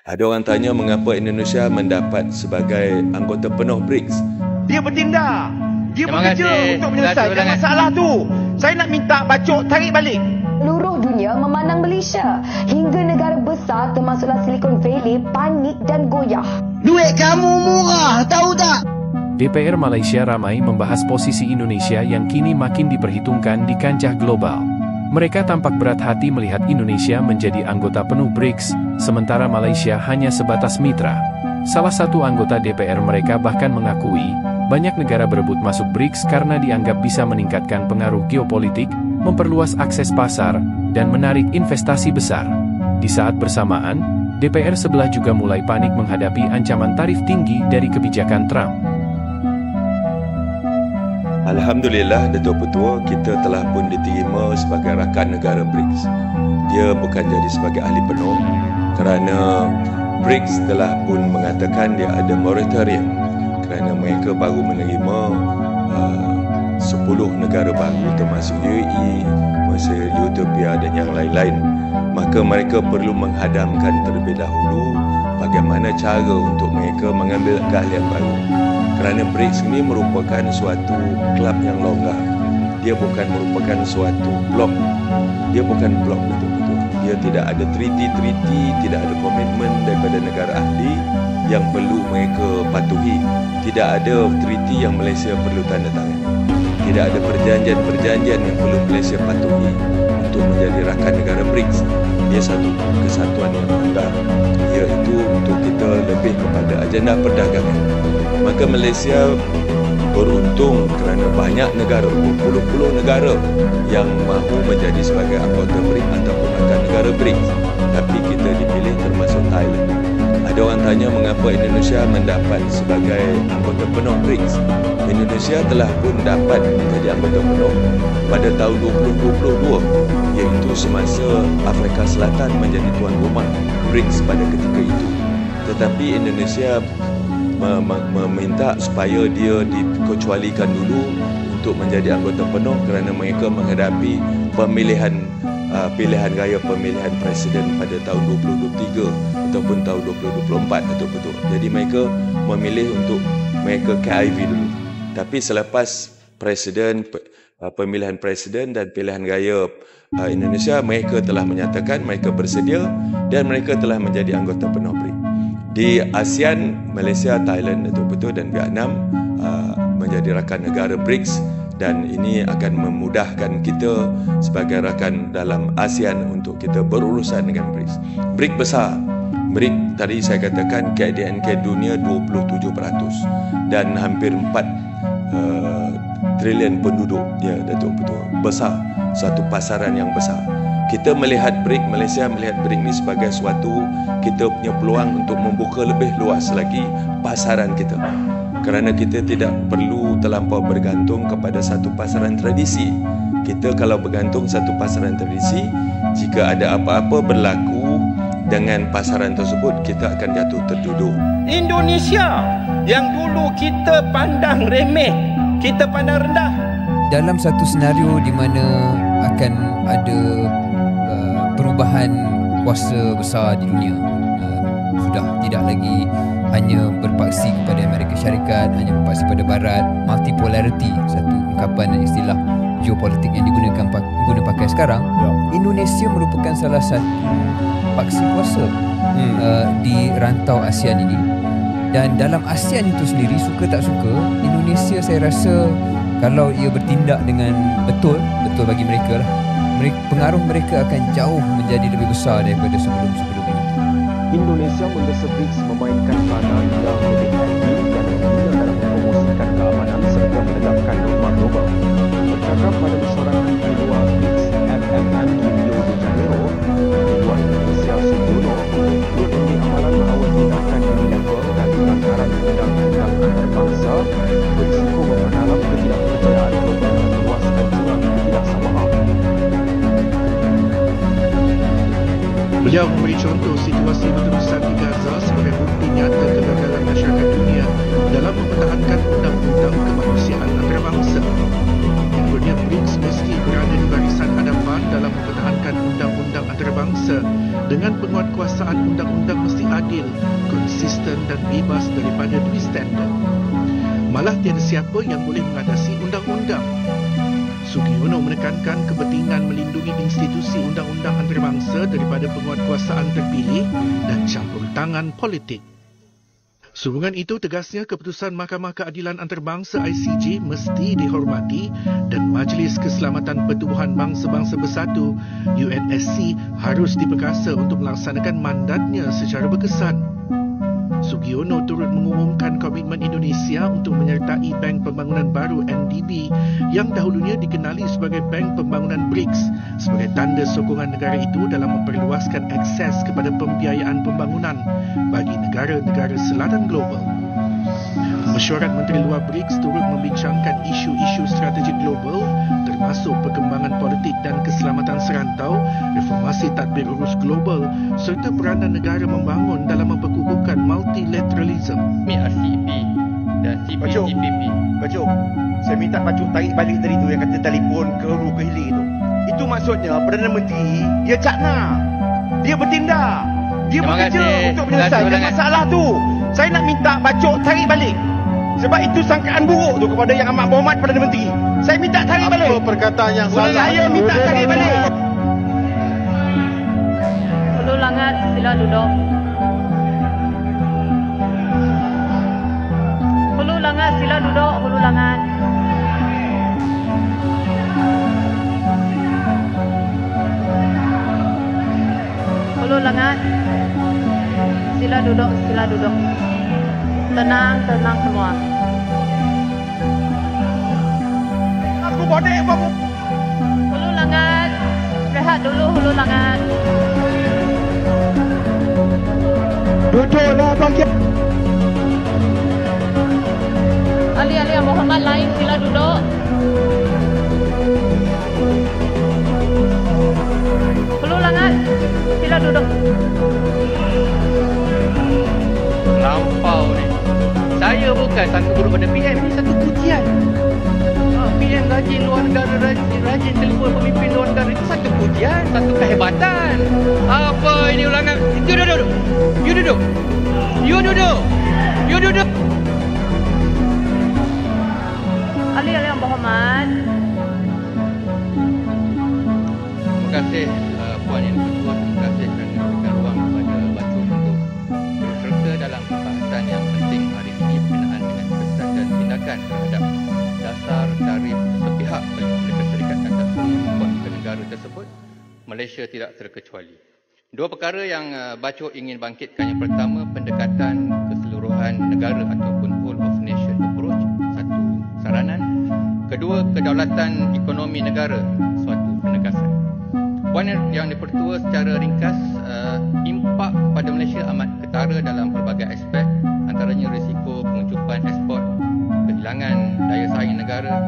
Ada orang tanya mengapa Indonesia mendapat sebagai anggota penuh BRICS. Dia bertindak. Dia bekerja untuk menyelesaikan masalah tu. Saya nak minta Bacok tarik balik. Seluruh dunia memandang Malaysia hingga negara besar termasuklah Silicon Valley panik dan goyah. Duit kamu murah, tahu tak? DPR Malaysia ramai membahas posisi Indonesia yang kini makin diperhitungkan di kancah global. Mereka tampak berat hati melihat Indonesia menjadi anggota penuh BRICS, sementara Malaysia hanya sebatas mitra. Salah satu anggota DPR mereka bahkan mengakui, banyak negara berebut masuk BRICS karena dianggap bisa meningkatkan pengaruh geopolitik, memperluas akses pasar, dan menarik investasi besar. Di saat bersamaan, DPR sebelah juga mulai panik menghadapi ancaman tarif tinggi dari kebijakan Trump. Alhamdulillah, Datuk Petua, kita telah pun diterima sebagai rakan negara BRICS. Dia bukan jadi sebagai ahli penuh kerana BRICS telah pun mengatakan dia ada moratorium kerana mereka baru menerima 10 negara baru termasuk UAE, Mesir, Ethiopia dan yang lain-lain. Maka mereka perlu menghadamkan terlebih dahulu bagaimana cara untuk mereka mengambil keahlian baru. Kerana BRICS ini merupakan suatu kelab yang longgar. Dia bukan merupakan suatu blok. Dia bukan blok betul-betul. Dia tidak ada treaty-treaty, tidak ada komitmen daripada negara ahli yang perlu mereka patuhi. Tidak ada treaty yang Malaysia perlu tanda tangan. Tidak ada perjanjian-perjanjian yang perlu Malaysia patuhi untuk menjadi rakan negara BRICS. Dia satu kesatuan yang longgar, iaitu untuk kita lebih kepada agenda perdagangan. Maka Malaysia beruntung kerana banyak negara, berpuluh-puluh negara yang mahu menjadi sebagai anggota BRICS ataupun rakan negara BRICS. Tapi kita dipilih termasuk Thailand. Ada orang tanya mengapa Indonesia mendapat sebagai anggota penuh BRICS. Indonesia telah pun dapat menjadi anggota penuh pada tahun 2022, iaitu semasa Afrika Selatan menjadi tuan rumah BRICS pada ketika itu. Tetapi Indonesia meminta supaya dia dikecualikan dulu untuk menjadi anggota penuh kerana mereka menghadapi pilihan raya pemilihan presiden pada tahun 2023 ataupun tahun 2024 betul-betul. Jadi mereka memilih untuk mereka KIV dulu. Tapi selepas pemilihan presiden dan pilihan raya Indonesia, mereka telah menyatakan mereka bersedia dan mereka telah menjadi anggota penuh BRICS. Di ASEAN, Malaysia, Thailand betul-betul dan Vietnam menjadi rakan negara BRICS, dan ini akan memudahkan kita sebagai rakan dalam ASEAN untuk kita berurusan dengan BRICS. BRICS besar. BRICS tadi saya katakan KDNK dunia 27% dan hampir 4 trilion penduduk. Ya, Datuk betul. Besar. Satu pasaran yang besar. Kita melihat BRICS, Malaysia melihat BRICS ini sebagai suatu kita punya peluang untuk membuka lebih luas lagi pasaran kita. Kerana kita tidak perlu terlampau bergantung kepada satu pasaran tradisi. Kita kalau bergantung satu pasaran tradisi, jika ada apa-apa berlaku dengan pasaran tersebut, kita akan jatuh terduduk. Indonesia yang dulu kita pandang remeh, kita pandang rendah. Dalam satu senario di mana akan ada perubahan kuasa besar di dunia, sudah tidak lagi hanya berpaksi kepada Amerika Syarikat, hanya berpaksi pada Barat, multipolarity, satu ungkapan dan istilah geopolitik yang guna pakai sekarang. Indonesia merupakan salah satu paksi kuasa di rantau ASEAN ini. Dan dalam ASEAN itu sendiri, suka tak suka, Indonesia saya rasa kalau ia bertindak dengan betul bagi mereka lah, pengaruh mereka akan jauh menjadi lebih besar daripada sebelum-sebelum ini. Indonesia mendesak BRICS memainkan peranan yang lebih aktif dan berguna dalam mempromosikan keamanan serta menegakkan norma global. Bercakap pada mesyuarat di luar BRICS FMM di Rio de Janeiro, Ketua Indonesia Sutono mengambil amalan bahawa tindakan unilateral dan pelanggaran undang-undang antarabangsa berisiko memenalam ketidakpercayaan dan meluaskan jurang ketidaksamaan. Beliau memberi contoh situasi berterusan di Gaza sebagai bukti nyata kegagalan masyarakat dunia dalam mempertahankan undang-undang kemanusiaan antarabangsa. Menurutnya, BRICS mesti berada di barisan hadapan dalam mempertahankan undang-undang antarabangsa dengan penguatkuasaan undang-undang mesti adil, konsisten dan bebas daripada double standard. Malah tiada siapa yang boleh mengatasi undang-undang. Sugiono menekankan kepentingan melindungi institusi undang-undang antarabangsa daripada penguatkuasaan terpilih dan campur tangan politik. Sehubungan itu, tegasnya keputusan Mahkamah Keadilan Antarabangsa ICJ mesti dihormati dan Majlis Keselamatan Pertubuhan Bangsa-Bangsa Bersatu UNSC harus diperkasa untuk melaksanakan mandatnya secara berkesan. Sugiono turut mengumumkan komitmen Indonesia untuk menyertai Bank Pembangunan Baru NDB yang dahulunya dikenali sebagai Bank Pembangunan BRICS sebagai tanda sokongan negara itu dalam memperluaskan akses kepada pembiayaan pembangunan bagi negara-negara selatan global. Mesyuarat Menteri Luar BRICS turut membincangkan isu-isu strategik global termasuk perkembangan politik dan keselamatan serantau, reformasi tadbir urus global serta peranan negara membangun dalam memperkukuhkan multilateralism. RCEP dan CPTPP. Bacuk, saya minta Bacuk tarik balik tadi tu yang kata telefon ke hulu ke hilir tu. Itu maksudnya Perdana Menteri dia cakna, dia bertindak, dia bekerja untuk menyelesaikan masalah tu. Saya nak minta Bacuk tarik balik. Sebab itu sangkaan buruk tu kepada Yang Amat Berhormat Perdana Menteri. Saya minta tarik balik. Apa perkataan yang salah? Saya minta tarik balik. Hulu Langat, sila duduk. Hulu Langat, sila duduk. Hulu Langat. Hulu Langat, sila duduk, sila duduk. Tenang, tenang semua. Aku bodek kamu. Hulu Langat, rehat dulu Hulu Langat. Duduklah bagi. Ahli-ahli Yang Berhormat lain sila duduk. Hulu Langat, sila duduk. Lampau ni. Saya bukan satu guru pada PM, ini satu pujian. PM rajin luar negara, rajin telefon pemimpin luar negara, itu satu pujian, satu kehebatan. Apa ini ulangan? You duduk. You duduk. You duduk. You duduk. Ahli-ahli Yang Berhormat. Terima kasih Puan Yang Ketua. Terima kasih kerana memberikan ruang kepada Bacuk untuk berserta dalam pembahasan yang penting hari ini berkenaan dengan kesan dan tindakan terhadap dasar tarif sepihak oleh Amerika Syarikat atas semua negara tersebut, Malaysia tidak terkecuali. Dua perkara yang Bacuk ingin bangkitkan. Yang pertama, pendekatan keseluruhan negara ataupun whole of nation approach, satu saranan. Kedua, kedaulatan ekonomi negara, suatu penegasan. Puan Yang Dipertua, secara ringkas, impak kepada Malaysia amat ketara dalam pelbagai aspek, antaranya risiko penguncupan ekspor, kehilangan daya saing negara,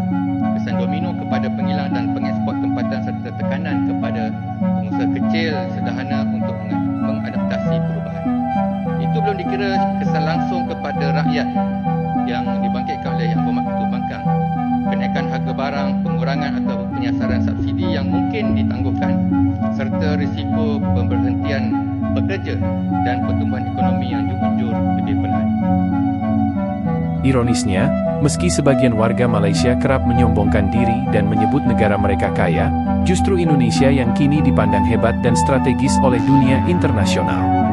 kesan domino kepada penghilang dan pengekspor tempatan serta tekanan kepada pengusaha kecil sederhana untuk mengadaptasi perubahan. Itu belum dikira kesan langsung kepada rakyat yang dibangkitkan oleh Yang Berhormat Ketua Bangkang. Kenaikan harga barang, pengurangan atau penyasaran subsidi yang mungkin ditangguhkan, serta risiko pemberhentian bekerja dan pertumbuhan ekonomi yang jujur lebih perlahan. Ironisnya, meski sebagian warga Malaysia kerap menyombongkan diri dan menyebut negara mereka kaya, justru Indonesia yang kini dipandang hebat dan strategis oleh dunia internasional.